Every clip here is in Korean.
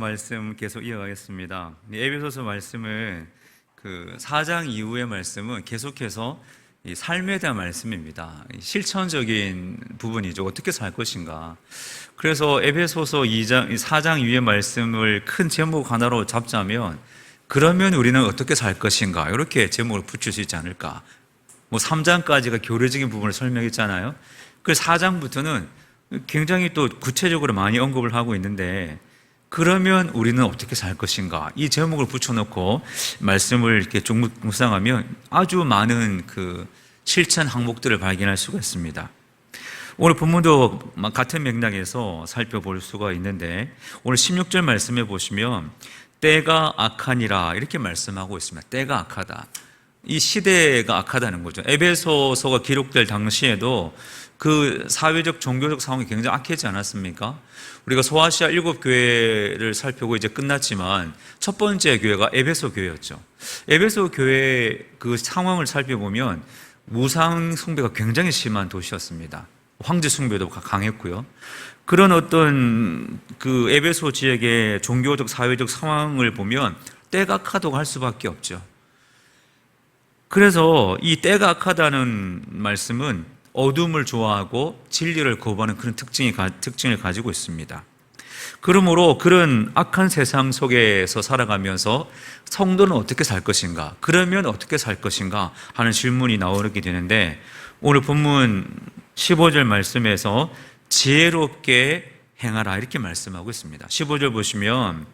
말씀 계속 이어가겠습니다. 에베소서 말씀은 그 4장 이후의 말씀은 계속해서 이 삶에 대한 말씀입니다. 실천적인 부분이죠. 어떻게 살 것인가. 그래서 에베소서 4장 이후의 말씀을 큰 제목 하나로 잡자면, 그러면 우리는 어떻게 살 것인가, 이렇게 제목을 붙일 수 있지 않을까. 3장까지가 교리적인 부분을 설명했잖아요. 그 4장부터는 굉장히 또 구체적으로 많이 언급을 하고 있는데, 그러면 우리는 어떻게 살 것인가, 이 제목을 붙여놓고 말씀을 이렇게 쭉 묵상하면 아주 많은 그 실천 항목들을 발견할 수가 있습니다. 오늘 본문도 같은 맥락에서 살펴볼 수가 있는데, 오늘 16절 말씀해 보시면 때가 악하니라 이렇게 말씀하고 있습니다. 때가 악하다. 이 시대가 악하다는 거죠. 에베소서가 기록될 당시에도 그 사회적 종교적 상황이 굉장히 악하지 않았습니까? 우리가 소아시아 7교회를 살펴보고 이제 끝났지만 첫 번째 교회가 에베소 교회였죠. 에베소 교회 그 상황을 살펴보면 우상 숭배가 굉장히 심한 도시였습니다. 황제 숭배도 강했고요. 그런 어떤 그 에베소 지역의 종교적 사회적 상황을 보면 때가 악하다고 할 수밖에 없죠. 그래서 이 때가 악하다는 말씀은 어둠을 좋아하고 진리를 거부하는 그런 특징을 가지고 있습니다. 그러므로 그런 악한 세상 속에서 살아가면서 성도는 어떻게 살 것인가, 그러면 어떻게 살 것인가 하는 질문이 나오게 되는데, 오늘 본문 15절 말씀에서 지혜롭게 행하라 이렇게 말씀하고 있습니다. 15절 보시면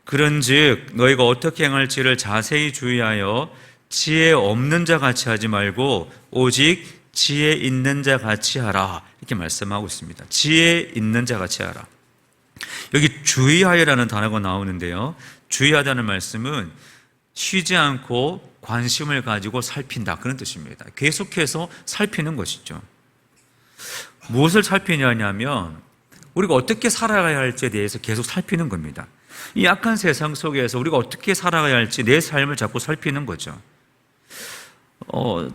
그런즉 너희가 어떻게 행할지를 자세히 주의하여 지혜 없는 자 같이 하지 말고 오직 지혜 있는 자 같이 하라 이렇게 말씀하고 있습니다. 지혜 있는 자 같이 하라. 여기 주의하여라는 단어가 나오는데요, 주의하다는 말씀은 쉬지 않고 관심을 가지고 살핀다, 그런 뜻입니다. 계속해서 살피는 것이죠. 무엇을 살피냐면 우리가 어떻게 살아가야 할지에 대해서 계속 살피는 겁니다. 이 악한 세상 속에서 우리가 어떻게 살아가야 할지 내 삶을 자꾸 살피는 거죠.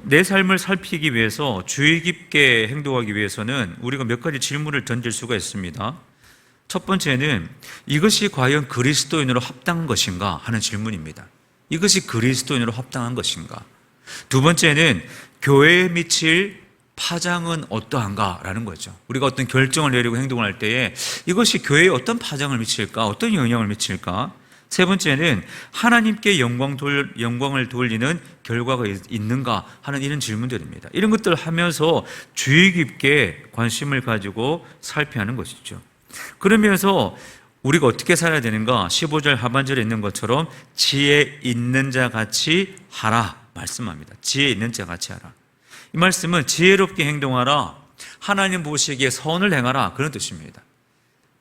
내 삶을 살피기 위해서 주의 깊게 행동하기 위해서는 우리가 몇 가지 질문을 던질 수가 있습니다. 첫 번째는 이것이 과연 그리스도인으로 합당한 것인가 하는 질문입니다. 이것이 그리스도인으로 합당한 것인가. 두 번째는 교회에 미칠 파장은 어떠한가 라는 거죠. 우리가 어떤 결정을 내리고 행동을 할 때에 이것이 교회에 어떤 파장을 미칠까, 어떤 영향을 미칠까. 세 번째는 하나님께 영광을 돌리는 결과가 있는가 하는 이런 질문들입니다. 이런 것들을 하면서 주의 깊게 관심을 가지고 살펴야 하는 것이죠. 그러면서 우리가 어떻게 살아야 되는가, 15절 하반절에 있는 것처럼 지혜 있는 자 같이 하라 말씀합니다. 지혜 있는 자 같이 하라. 이 말씀은 지혜롭게 행동하라, 하나님 보시기에 선을 행하라, 그런 뜻입니다.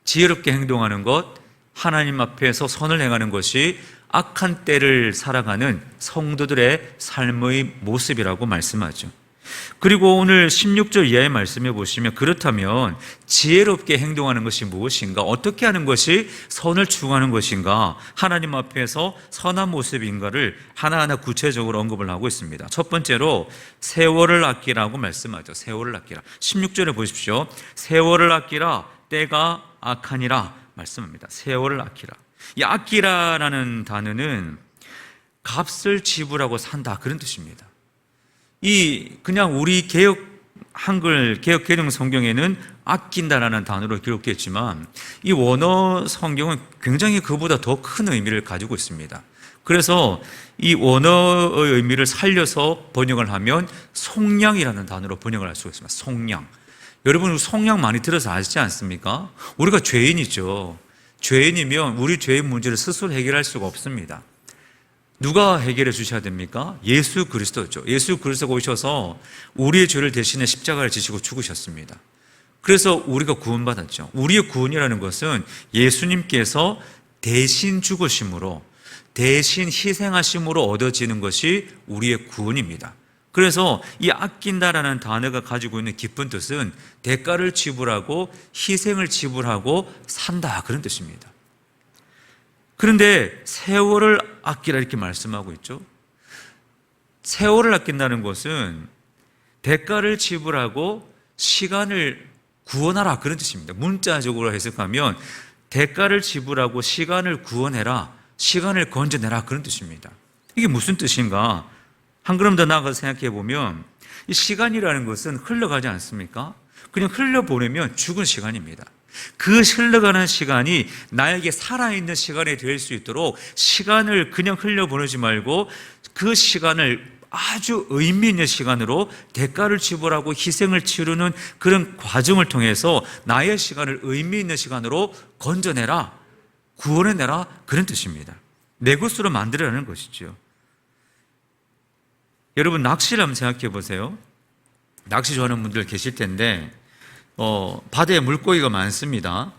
지혜롭게 행동하는 것, 하나님 앞에서 선을 행하는 것이 악한 때를 살아가는 성도들의 삶의 모습이라고 말씀하죠. 그리고 오늘 16절 이하의 말씀에 보시면 그렇다면 지혜롭게 행동하는 것이 무엇인가, 어떻게 하는 것이 선을 추구하는 것인가, 하나님 앞에서 선한 모습인가를 하나하나 구체적으로 언급을 하고 있습니다. 첫 번째로 세월을 아끼라고 말씀하죠. 세월을 아끼라. 16절에 보십시오. 세월을 아끼라, 때가 악하니라 말씀합니다. 세월을 아끼라. 이 아끼라라는 단어는 값을 지불하고 산다, 그런 뜻입니다. 그냥 우리 한글 개역 개정 성경에는 아낀다라는 단어로 기록되어 있지만 이 원어 성경은 굉장히 그보다 더 큰 의미를 가지고 있습니다. 그래서 이 원어의 의미를 살려서 번역을 하면 속량이라는 단어로 번역을 할 수가 있습니다. 속량. 여러분 속량 많이 들어서 아시지 않습니까? 우리가 죄인이죠. 죄인이면 우리 죄의 문제를 스스로 해결할 수가 없습니다. 누가 해결해 주셔야 됩니까? 예수 그리스도죠. 예수 그리스도가 오셔서 우리의 죄를 대신해 십자가를 지시고 죽으셨습니다. 그래서 우리가 구원받았죠. 우리의 구원이라는 것은 예수님께서 대신 죽으심으로, 대신 희생하심으로 얻어지는 것이 우리의 구원입니다. 그래서 이 아낀다라는 단어가 가지고 있는 깊은 뜻은 대가를 지불하고 희생을 지불하고 산다, 그런 뜻입니다. 그런데 세월을 아끼라 이렇게 말씀하고 있죠. 세월을 아낀다는 것은 대가를 지불하고 시간을 구원하라, 그런 뜻입니다. 문자적으로 해석하면 대가를 지불하고 시간을 구원해라, 시간을 건져내라, 그런 뜻입니다. 이게 무슨 뜻인가? 한 걸음 더 나아가서 생각해 보면 이 시간이라는 것은 흘러가지 않습니까? 그냥 흘려보내면 죽은 시간입니다. 그 흘러가는 시간이 나에게 살아있는 시간이 될 수 있도록 시간을 그냥 흘려보내지 말고 그 시간을 아주 의미 있는 시간으로 대가를 지불하고 희생을 치르는 그런 과정을 통해서 나의 시간을 의미 있는 시간으로 건져내라, 구원해내라, 그런 뜻입니다. 내 것으로 만들어내는 것이죠. 여러분, 낚시를 한번 생각해 보세요. 낚시 좋아하는 분들 계실 텐데 바다에 물고기가 많습니다.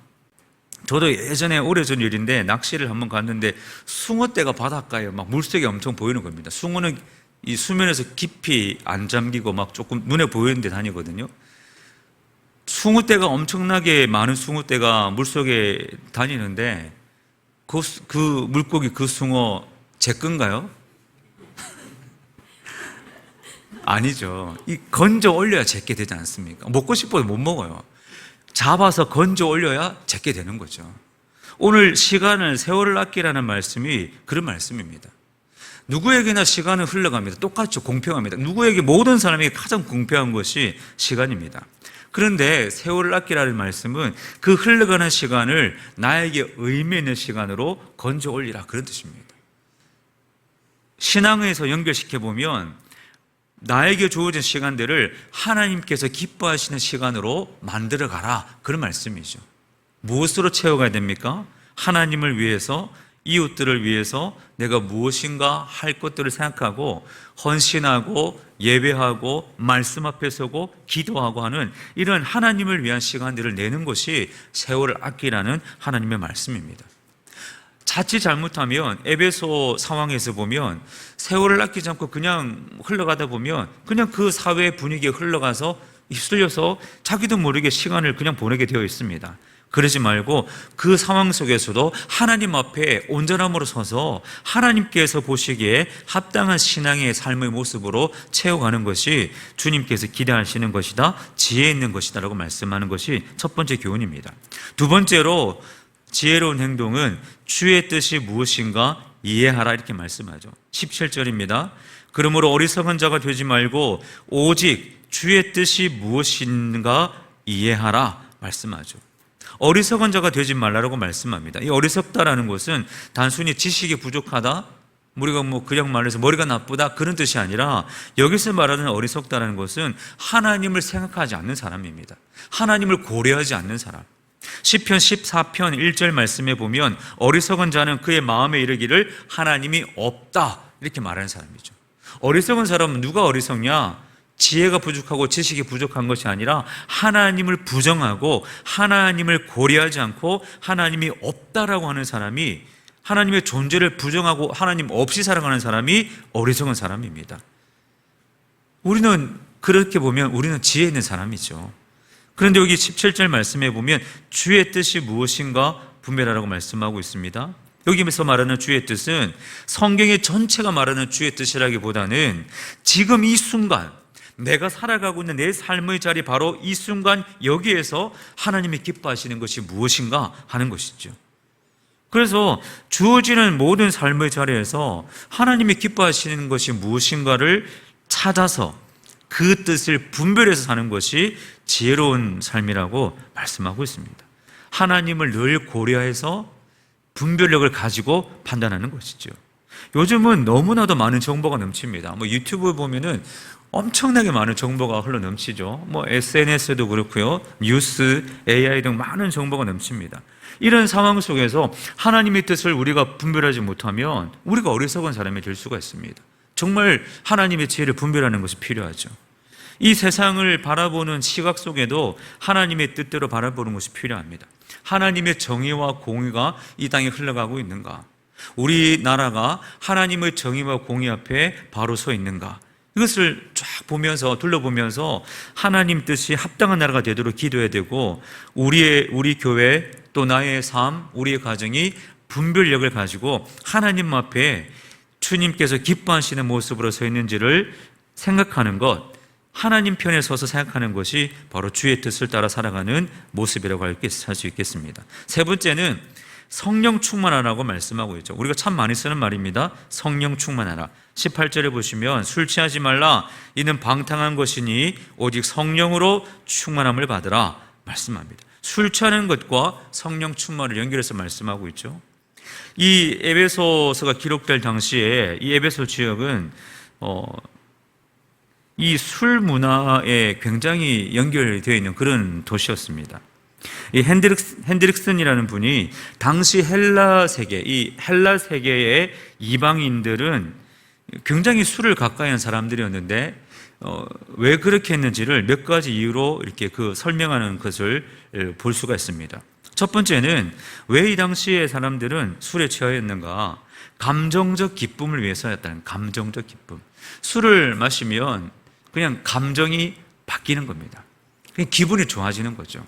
저도 예전에 오래전 일인데 낚시를 한번 갔는데 숭어떼가 바닷가에 막 물색이 엄청 보이는 겁니다. 숭어는 이 수면에서 깊이 안 잠기고 막 조금 눈에 보이는 데 다니거든요. 숭어떼가 엄청나게 많은 숭어떼가 물속에 다니는데 그 물고기, 그 숭어 제 건가요? 아니죠. 이 건져 올려야 제게 되지 않습니까? 먹고 싶어도 못 먹어요. 잡아서 건져 올려야 제게 되는 거죠. 오늘 시간을, 세월을 아끼라는 말씀이 그런 말씀입니다. 누구에게나 시간은 흘러갑니다. 똑같죠. 공평합니다. 누구에게, 모든 사람에게 가장 공평한 것이 시간입니다. 그런데 세월을 아끼라는 말씀은 그 흘러가는 시간을 나에게 의미 있는 시간으로 건져 올리라, 그런 뜻입니다. 신앙에서 연결시켜보면 나에게 주어진 시간들을 하나님께서 기뻐하시는 시간으로 만들어가라, 그런 말씀이죠. 무엇으로 채워가야 됩니까? 하나님을 위해서, 이웃들을 위해서 내가 무엇인가 할 것들을 생각하고 헌신하고 예배하고 말씀 앞에 서고 기도하고 하는 이런 하나님을 위한 시간들을 내는 것이 세월을 아끼라는 하나님의 말씀입니다. 자칫 잘못하면 에베소 상황에서 보면 세월을 아끼지 않고 그냥 흘러가다 보면 그냥 그 사회 분위기에 흘러가서 휩쓸려서 자기도 모르게 시간을 그냥 보내게 되어 있습니다. 그러지 말고 그 상황 속에서도 하나님 앞에 온전함으로 서서 하나님께서 보시기에 합당한 신앙의 삶의 모습으로 채워가는 것이 주님께서 기대하시는 것이다, 지혜 있는 것이다 라고 말씀하는 것이 첫 번째 교훈입니다. 두 번째로 지혜로운 행동은 주의 뜻이 무엇인가 이해하라, 이렇게 말씀하죠. 17절입니다. 그러므로 어리석은 자가 되지 말고 오직 주의 뜻이 무엇인가 이해하라 말씀하죠. 어리석은 자가 되지 말라고 말씀합니다. 이 어리석다라는 것은 단순히 지식이 부족하다, 우리가 그냥 말해서 머리가 나쁘다, 그런 뜻이 아니라 여기서 말하는 어리석다라는 것은 하나님을 생각하지 않는 사람입니다. 하나님을 고려하지 않는 사람. 시편 14편 1절 말씀에 보면 어리석은 자는 그의 마음에 이르기를 하나님이 없다, 이렇게 말하는 사람이죠. 어리석은 사람은 누가 어리석냐? 지혜가 부족하고 지식이 부족한 것이 아니라 하나님을 부정하고 하나님을 고려하지 않고 하나님이 없다라고 하는 사람이, 하나님의 존재를 부정하고 하나님 없이 살아가는 사람이 어리석은 사람입니다. 우리는 그렇게 보면 우리는 지혜 있는 사람이죠. 그런데 여기 17절 말씀에 보면 주의 뜻이 무엇인가 분별하라고 말씀하고 있습니다. 여기서 말하는 주의 뜻은 성경의 전체가 말하는 주의 뜻이라기보다는 지금 이 순간 내가 살아가고 있는 내 삶의 자리, 바로 이 순간 여기에서 하나님이 기뻐하시는 것이 무엇인가 하는 것이죠. 그래서 주어지는 모든 삶의 자리에서 하나님이 기뻐하시는 것이 무엇인가를 찾아서 그 뜻을 분별해서 사는 것이 지혜로운 삶이라고 말씀하고 있습니다. 하나님을 늘 고려해서 분별력을 가지고 판단하는 것이죠. 요즘은 너무나도 많은 정보가 넘칩니다. 유튜브 보면은 엄청나게 많은 정보가 흘러 넘치죠. SNS도 그렇고요, 뉴스, AI 등 많은 정보가 넘칩니다. 이런 상황 속에서 하나님의 뜻을 우리가 분별하지 못하면 우리가 어리석은 사람이 될 수가 있습니다. 정말 하나님의 지혜를 분별하는 것이 필요하죠. 이 세상을 바라보는 시각 속에도 하나님의 뜻대로 바라보는 것이 필요합니다. 하나님의 정의와 공의가 이 땅에 흘러가고 있는가? 우리나라가 하나님의 정의와 공의 앞에 바로 서 있는가? 이것을 쫙 보면서, 둘러보면서 하나님 뜻이 합당한 나라가 되도록 기도해야 되고, 우리 교회 또 나의 삶, 우리의 가정이 분별력을 가지고 하나님 앞에 주님께서 기뻐하시는 모습으로 서 있는지를 생각하는 것, 하나님 편에 서서 생각하는 것이 바로 주의 뜻을 따라 살아가는 모습이라고 할 수 있겠습니다. 세 번째는 성령 충만하라고 말씀하고 있죠. 우리가 참 많이 쓰는 말입니다. 성령 충만하라. 18절에 보시면 술 취하지 말라. 이는 방탕한 것이니 오직 성령으로 충만함을 받으라 말씀합니다. 술 취하는 것과 성령 충만을 연결해서 말씀하고 있죠. 이 에베소서가 기록될 당시에 이 에베소 지역은 이 술 문화에 굉장히 연결되어 있는 그런 도시였습니다. 이 핸드릭슨이라는 분이 당시 헬라 세계, 이 헬라 세계의 이방인들은 굉장히 술을 가까이 한 사람들이었는데 왜 그렇게 했는지를 몇 가지 이유로 이렇게 설명하는 것을 볼 수가 있습니다. 첫 번째는 왜 이 당시의 사람들은 술에 취하였는가? 감정적 기쁨을 위해서였다는 감정적 기쁨. 술을 마시면 그냥 감정이 바뀌는 겁니다. 그냥 기분이 좋아지는 거죠.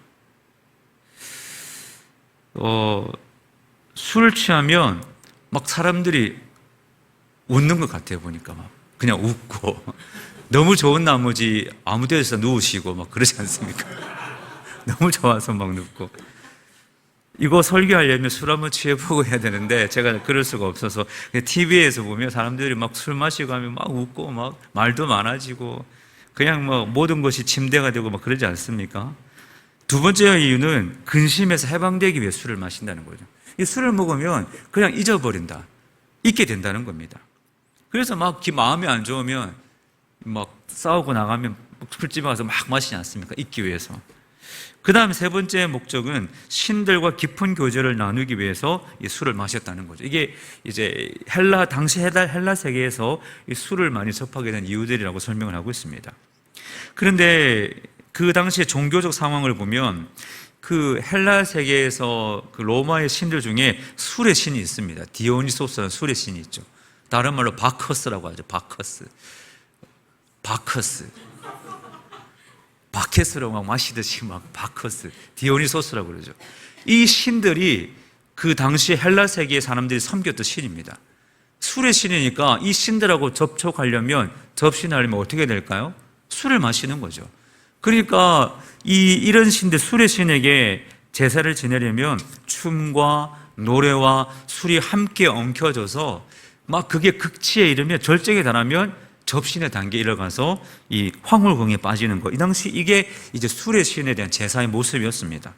술을 취하면 막 사람들이 웃는 것 같아요. 보니까 막 그냥 웃고 너무 좋은 나머지 아무 데서 누우시고 막 그러지 않습니까? 너무 좋아서 막 눕고. 이거 설교하려면 술 한번 취해보고 해야 되는데 제가 그럴 수가 없어서 TV에서 보면 사람들이 막 술 마시고 하면 막 웃고 막 말도 많아지고 그냥 뭐 모든 것이 침대가 되고 막 그러지 않습니까? 두 번째 이유는 근심에서 해방되기 위해 술을 마신다는 거죠. 이 술을 먹으면 그냥 잊어버린다. 잊게 된다는 겁니다. 그래서 막 마음이 안 좋으면 막 싸우고 나가면 술집에 가서 막 마시지 않습니까? 잊기 위해서. 그 다음 세 번째 목적은 신들과 깊은 교제를 나누기 위해서 이 술을 마셨다는 거죠. 이게 이제 당시 헬라 세계에서 이 술을 많이 접하게 된 이유들이라고 설명을 하고 있습니다. 그런데 그 당시의 종교적 상황을 보면 그 헬라 세계에서 그 로마의 신들 중에 술의 신이 있습니다. 디오니소스라는 술의 신이 있죠. 다른 말로 바커스라고 하죠. 바케스로 막 마시듯이 막 바커스, 디오니소스라고 그러죠. 이 신들이 그 당시 헬라 세계의 사람들이 섬겼던 신입니다. 술의 신이니까 이 신들하고 접촉하려면 접신하려면 어떻게 될까요? 술을 마시는 거죠. 그러니까 이런 신들, 술의 신에게 제사를 지내려면 춤과 노래와 술이 함께 엉켜져서 막 그게 극치에 이르면 절정에 달하면 접신의 단계에 이르러가서 이 황홀궁에 빠지는 거. 이 당시 이게 이제 술의 신에 대한 제사의 모습이었습니다.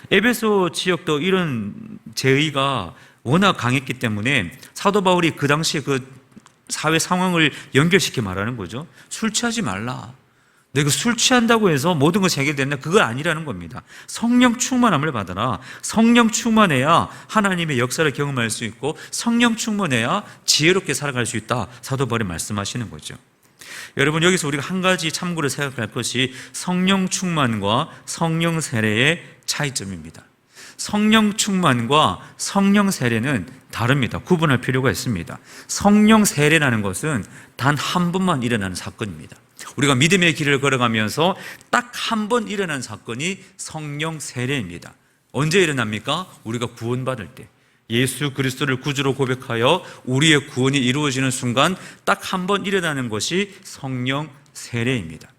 에베소 지역도 이런 제의가 워낙 강했기 때문에 사도 바울이 그 당시 그 사회 상황을 연결시켜 말하는 거죠. 술 취하지 말라. 내가 술 취한다고 해서 모든 것이 해결된다. 그거 아니라는 겁니다. 성령 충만함을 받아라. 성령 충만해야 하나님의 역사를 경험할 수 있고 성령 충만해야 지혜롭게 살아갈 수 있다. 사도 바울이 말씀하시는 거죠. 여러분, 여기서 우리가 한 가지 참고로 생각할 것이 성령 충만과 성령 세례의 차이점입니다. 성령 충만과 성령 세례는 다릅니다. 구분할 필요가 있습니다. 성령 세례라는 것은 단 한 번만 일어나는 사건입니다. 우리가 믿음의 길을 걸어가면서 딱 한 번 일어난 사건이 성령 세례입니다. 언제 일어납니까? 우리가 구원받을 때. 예수 그리스도를 구주로 고백하여 우리의 구원이 이루어지는 순간 딱 한 번 일어나는 것이 성령 세례입니다.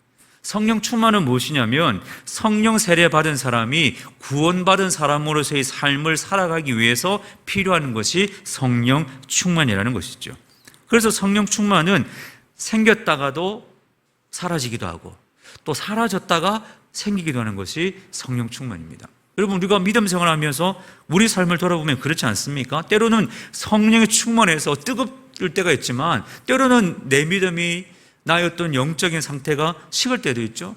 성령 충만은 무엇이냐면 성령 세례 받은 사람이 구원받은 사람으로서의 삶을 살아가기 위해서 필요한 것이 성령 충만이라는 것이죠. 그래서 성령 충만은 생겼다가도 사라지기도 하고 또 사라졌다가 생기기도 하는 것이 성령 충만입니다. 여러분, 우리가 믿음 생활하면서 우리 삶을 돌아보면 그렇지 않습니까? 때로는 성령의 충만해서 뜨거울 때가 있지만 때로는 내 믿음이 나의 어떤 영적인 상태가 식을 때도 있죠.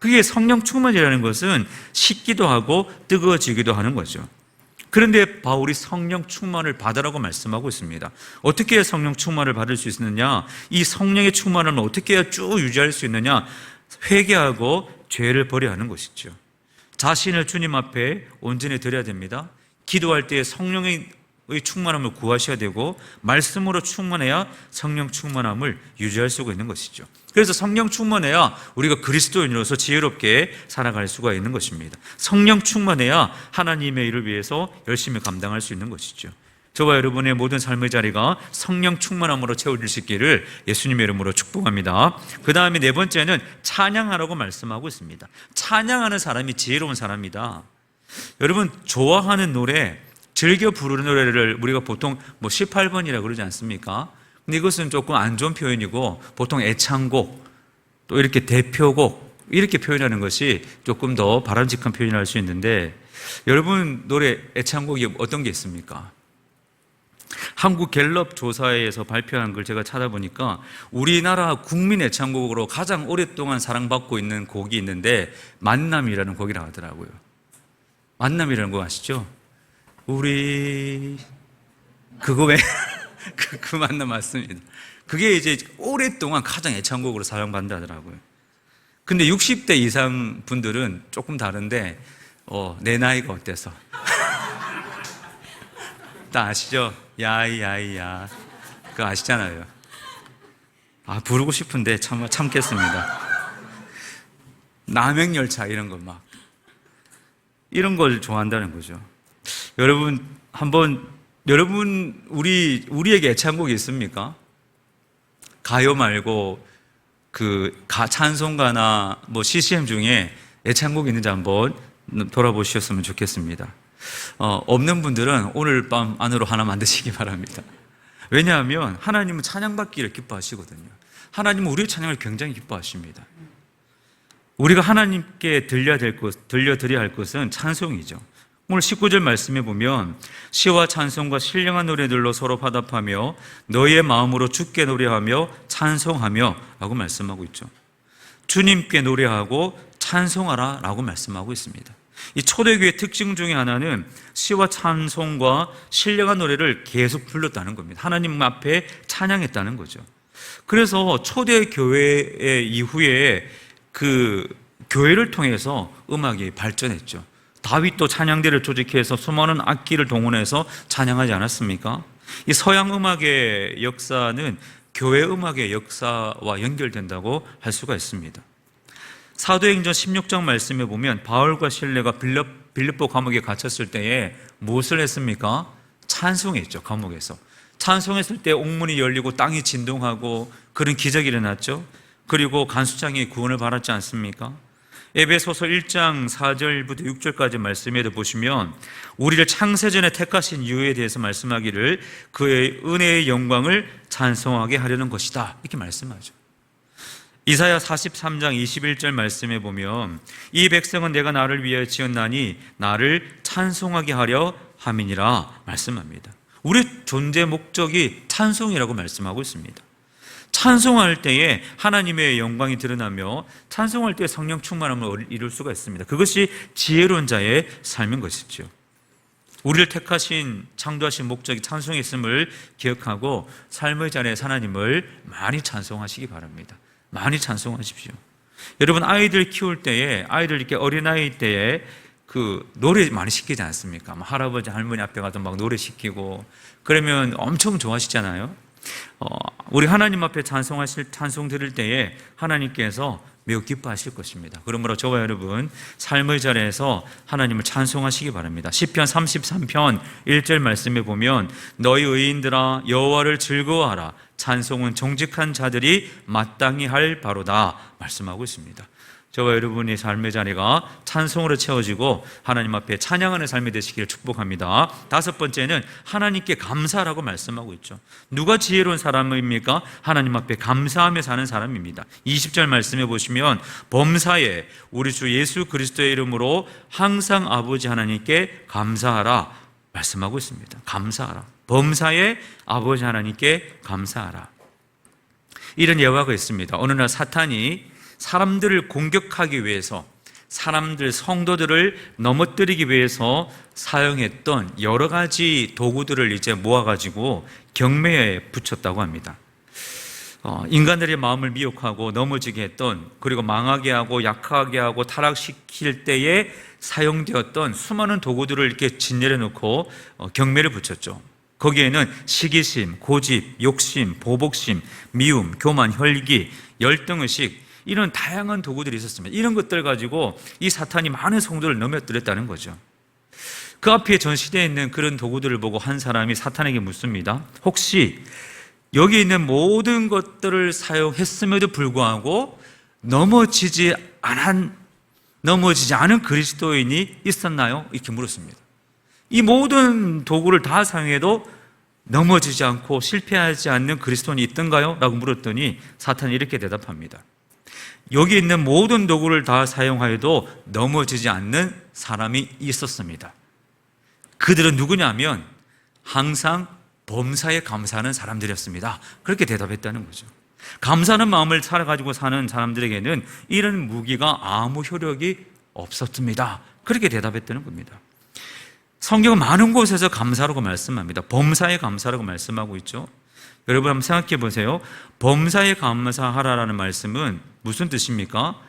그게 성령 충만이라는 것은 식기도 하고 뜨거워지기도 하는 거죠. 그런데 바울이 성령 충만을 받으라고 말씀하고 있습니다. 어떻게 해야 성령 충만을 받을 수 있느냐? 이 성령의 충만을 어떻게 해야 쭉 유지할 수 있느냐? 회개하고 죄를 버려야 하는 것이죠. 자신을 주님 앞에 온전히 드려야 됩니다. 기도할 때 성령의 충만함을 구하셔야 되고 말씀으로 충만해야 성령 충만함을 유지할 수가 있는 것이죠. 그래서 성령 충만해야 우리가 그리스도인으로서 지혜롭게 살아갈 수가 있는 것입니다. 성령 충만해야 하나님의 일을 위해서 열심히 감당할 수 있는 것이죠. 저와 여러분의 모든 삶의 자리가 성령 충만함으로 채워질 수 있기를 예수님의 이름으로 축복합니다. 그 다음에 네 번째는 찬양하라고 말씀하고 있습니다. 찬양하는 사람이 지혜로운 사람이다. 여러분, 좋아하는 노래, 즐겨 부르는 노래를 우리가 보통 18번이라고 그러지 않습니까? 근데 이것은 조금 안 좋은 표현이고, 보통 애창곡, 또 이렇게 대표곡, 이렇게 표현하는 것이 조금 더 바람직한 표현을 할 수 있는데, 여러분 노래 애창곡이 어떤 게 있습니까? 한국 갤럽 조사에서 발표한 걸 제가 찾아보니까 우리나라 국민 애창곡으로 가장 오랫동안 사랑받고 있는 곡이 있는데 만남이라는 곡이라고 하더라고요. 만남이라는 곡 아시죠? 우리 그거 왜 그 만남 맞습니다. 그게 이제 오랫동안 가장 애창곡으로 사랑받는다더라고요. 근데 60대 이상 분들은 조금 다른데 내 나이가 어때서? 다 아시죠? 야이야이야, 그거 아시잖아요. 부르고 싶은데 참겠습니다. 남행열차 이런 거 막 이런 걸 좋아한다는 거죠. 여러분 우리에게 애창곡이 있습니까? 가요 말고 찬송가나 CCM 중에 애창곡이 있는지 한번 돌아보셨으면 좋겠습니다. 없는 분들은 오늘 밤 안으로 하나 만드시기 바랍니다. 왜냐하면 하나님은 찬양받기를 기뻐하시거든요. 하나님은 우리의 찬양을 굉장히 기뻐하십니다. 우리가 하나님께 들려드려야 할 것은 찬송이죠. 오늘 19절 말씀해 보면 시와 찬송과 신령한 노래들로 서로 화답하며 너의 마음으로 주께 노래하며 찬송하며 라고 말씀하고 있죠. 주님께 노래하고 찬송하라 라고 말씀하고 있습니다. 이 초대교회의 특징 중에 하나는 시와 찬송과 신령한 노래를 계속 불렀다는 겁니다. 하나님 앞에 찬양했다는 거죠. 그래서 초대교회 이후에 교회를 통해서 음악이 발전했죠. 다윗도 찬양대를 조직해서 수많은 악기를 동원해서 찬양하지 않았습니까? 이 서양 음악의 역사는 교회 음악의 역사와 연결된다고 할 수가 있습니다. 사도행전 16장 말씀에 보면 바울과 실레가 빌립보 감옥에 갇혔을 때에 무엇을 했습니까? 찬송했죠. 감옥에서 찬송했을 때 옥문이 열리고 땅이 진동하고 그런 기적이 일어났죠. 그리고 간수장이 구원을 받았지 않습니까? 에베소서 1장 4절부터 6절까지 말씀에도 보시면 우리를 창세전에 택하신 이유에 대해서 말씀하기를 그의 은혜의 영광을 찬송하게 하려는 것이다, 이렇게 말씀하죠. 이사야 43장 21절 말씀에 보면 이 백성은 내가 나를 위하여 지었나니 나를 찬송하게 하려 함이니라 말씀합니다. 우리 존재 목적이 찬송이라고 말씀하고 있습니다. 찬송할 때에 하나님의 영광이 드러나며 찬송할 때 성령 충만함을 이룰 수가 있습니다. 그것이 지혜로운 자의 삶인 것이죠. 우리를 택하신 창조하신 목적이 찬송에 있음을 기억하고 삶의 자리에서 하나님을 많이 찬송하시기 바랍니다. 많이 찬송하십시오. 여러분 아이들 키울 때에 아이들 이렇게 어린아이 때에 노래 많이 시키지 않습니까? 할아버지 할머니 앞에 가서 막 노래 시키고 그러면 엄청 좋아하시잖아요. 우리 하나님 앞에 찬송 들을 때에 하나님께서 매우 기뻐하실 것입니다. 그러므로 저와 여러분 삶의 자리에서 하나님을 찬송하시기 바랍니다. 시편 33편 1절 말씀에 보면 너희 의인들아 여호와를 즐거워하라 찬송은 정직한 자들이 마땅히 할 바로다 말씀하고 있습니다. 저와 여러분의 삶의 자리가 찬송으로 채워지고 하나님 앞에 찬양하는 삶이 되시기를 축복합니다. 다섯 번째는 하나님께 감사라고 말씀하고 있죠. 누가 지혜로운 사람입니까? 하나님 앞에 감사하며 사는 사람입니다. 20절 말씀해 보시면 범사에 우리 주 예수 그리스도의 이름으로 항상 아버지 하나님께 감사하라 말씀하고 있습니다. 감사하라. 범사에 아버지 하나님께 감사하라. 이런 예화가 있습니다. 어느 날 사탄이 사람들을 공격하기 위해서 성도들을 넘어뜨리기 위해서 사용했던 여러 가지 도구들을 이제 모아가지고 경매에 붙였다고 합니다. 인간들의 마음을 미혹하고 넘어지게 했던, 그리고 망하게 하고 약하게 하고 타락시킬 때에 사용되었던 수많은 도구들을 이렇게 진열해 놓고 경매를 붙였죠. 거기에는 시기심, 고집, 욕심, 보복심, 미움, 교만, 혈기, 열등의식, 이런 다양한 도구들이 있었습니다. 이런 것들 가지고 이 사탄이 많은 성도를 넘어뜨렸다는 거죠. 그 앞에 전시되어 있는 그런 도구들을 보고 한 사람이 사탄에게 묻습니다. 혹시 여기 있는 모든 것들을 사용했음에도 불구하고 넘어지지 않은 그리스도인이 있었나요? 이렇게 물었습니다. 이 모든 도구를 다 사용해도 넘어지지 않고 실패하지 않는 그리스도인이 있던가요? 라고 물었더니 사탄이 이렇게 대답합니다. 여기 있는 모든 도구를 다 사용하여도 넘어지지 않는 사람이 있었습니다. 그들은 누구냐면 항상 범사에 감사하는 사람들이었습니다. 그렇게 대답했다는 거죠. 감사하는 마음을 살아가지고 사는 사람들에게는 이런 무기가 아무 효력이 없었습니다. 그렇게 대답했다는 겁니다. 성경은 많은 곳에서 감사라고 말씀합니다. 범사에 감사라고 말씀하고 있죠. 여러분 한번 생각해 보세요. 범사에 감사하라라는 말씀은 무슨 뜻입니까?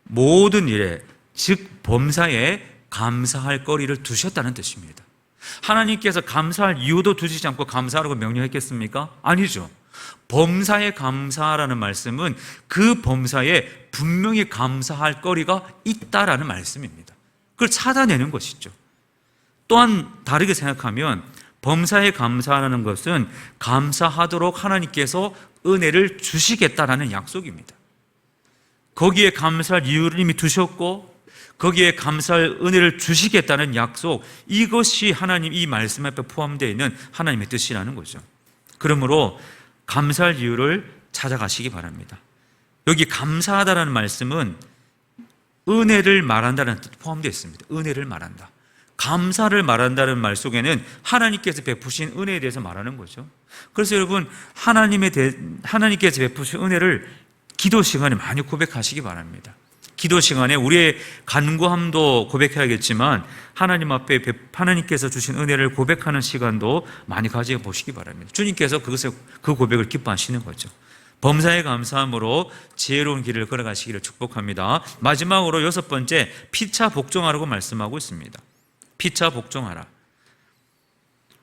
모든 일에, 즉 범사에 감사할 거리를 두셨다는 뜻입니다. 하나님께서 감사할 이유도 두시지 않고 감사하라고 명령했겠습니까? 아니죠. 범사에 감사하라는 말씀은 그 범사에 분명히 감사할 거리가 있다라는 말씀입니다. 그걸 찾아내는 것이죠. 또한 다르게 생각하면 범사에 감사하라는 것은 감사하도록 하나님께서 은혜를 주시겠다라는 약속입니다. 거기에 감사할 이유를 이미 두셨고 거기에 감사할 은혜를 주시겠다는 약속, 이것이 하나님 이 말씀 앞에 포함되어 있는 하나님의 뜻이라는 거죠. 그러므로 감사할 이유를 찾아가시기 바랍니다. 여기 감사하다라는 말씀은 은혜를 말한다는 뜻이 포함되어 있습니다. 은혜를 말한다. 감사를 말한다는 말 속에는 하나님께서 베푸신 은혜에 대해서 말하는 거죠. 그래서 여러분 하나님께서 베푸신 은혜를 기도 시간에 많이 고백하시기 바랍니다. 기도 시간에 우리의 간구함도 고백해야겠지만 하나님 앞에 하나님께서 주신 은혜를 고백하는 시간도 많이 가져보시기 바랍니다. 주님께서 그 고백을 기뻐하시는 거죠. 범사에 감사함으로 지혜로운 길을 걸어가시기를 축복합니다. 마지막으로 6번째, 피차 복종하라고 말씀하고 있습니다. 피차 복종하라.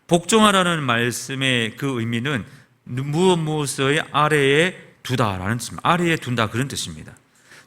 복종하라는 말씀의 그 의미는 무엇의 아래에 두다라는 뜻입니다. 아래에 둔다 그런 뜻입니다.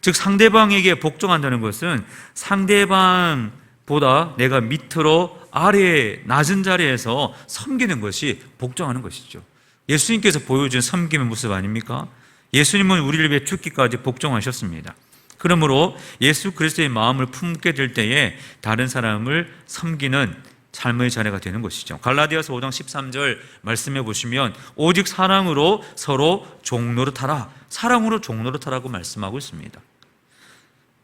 즉 상대방에게 복종한다는 것은 상대방보다 내가 밑으로 아래에 낮은 자리에서 섬기는 것이 복종하는 것이죠. 예수님께서 보여준 섬김의 모습 아닙니까? 예수님은 우리를 위해 죽기까지 복종하셨습니다. 그러므로 예수 그리스도의 마음을 품게 될 때에 다른 사람을 섬기는 삶의 자리가 되는 것이죠. 갈라디아서 5장 13절 말씀해 보시면 오직 사랑으로 서로 종노릇하라. 사랑으로 종노릇하라고 말씀하고 있습니다.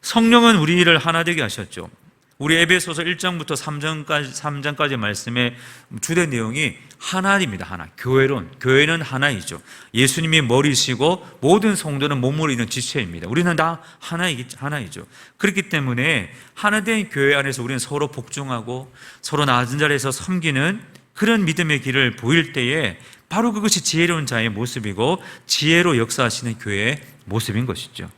성령은 우리를 하나 되게 하셨죠. 우리 에베소서 1장부터 3장까지 말씀의 주된 내용이 하나입니다. 하나. 교회는 하나이죠. 예수님이 머리시고 모든 성도는 몸으로 있는 지체입니다. 우리는 다 하나이죠. 그렇기 때문에 하나된 교회 안에서 우리는 서로 복종하고 서로 낮은 자리에서 섬기는 그런 믿음의 길을 보일 때에 바로 그것이 지혜로운 자의 모습이고 지혜로 역사하시는 교회의 모습인 것이죠.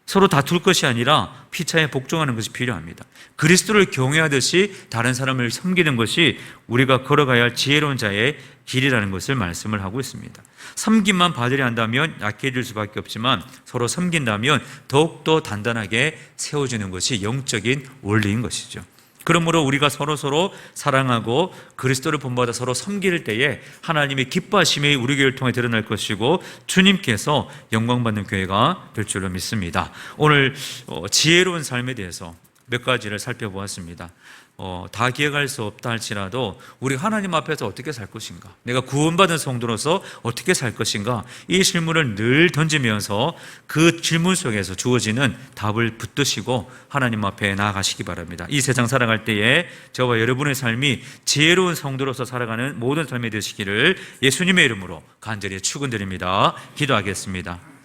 서로 다툴 것이 아니라 피차에 복종하는 것이 필요합니다. 그리스도를 경외하듯이 다른 사람을 섬기는 것이 우리가 걸어가야 할 지혜로운 자의 길이라는 것을 말씀을 하고 있습니다. 섬김만 받으려 한다면 약해질 수밖에 없지만 서로 섬긴다면 더욱더 단단하게 세워지는 것이 영적인 원리인 것이죠. 그러므로 우리가 서로 사랑하고 그리스도를 본받아 서로 섬길 때에 하나님의 기뻐하심이 우리 교회를 통해 드러날 것이고 주님께서 영광받는 교회가 될 줄로 믿습니다. 오늘 지혜로운 삶에 대해서 몇 가지를 살펴보았습니다. 다 기억할 수 없다 할지라도 우리 하나님 앞에서 어떻게 살 것인가, 내가 구원받은 성도로서 어떻게 살 것인가, 이 질문을 늘 던지면서 그 질문 속에서 주어지는 답을 붙드시고 하나님 앞에 나아가시기 바랍니다. 이 세상 살아갈 때에 저와 여러분의 삶이 지혜로운 성도로서 살아가는 모든 삶이 되시기를 예수님의 이름으로 간절히 축원드립니다. 기도하겠습니다.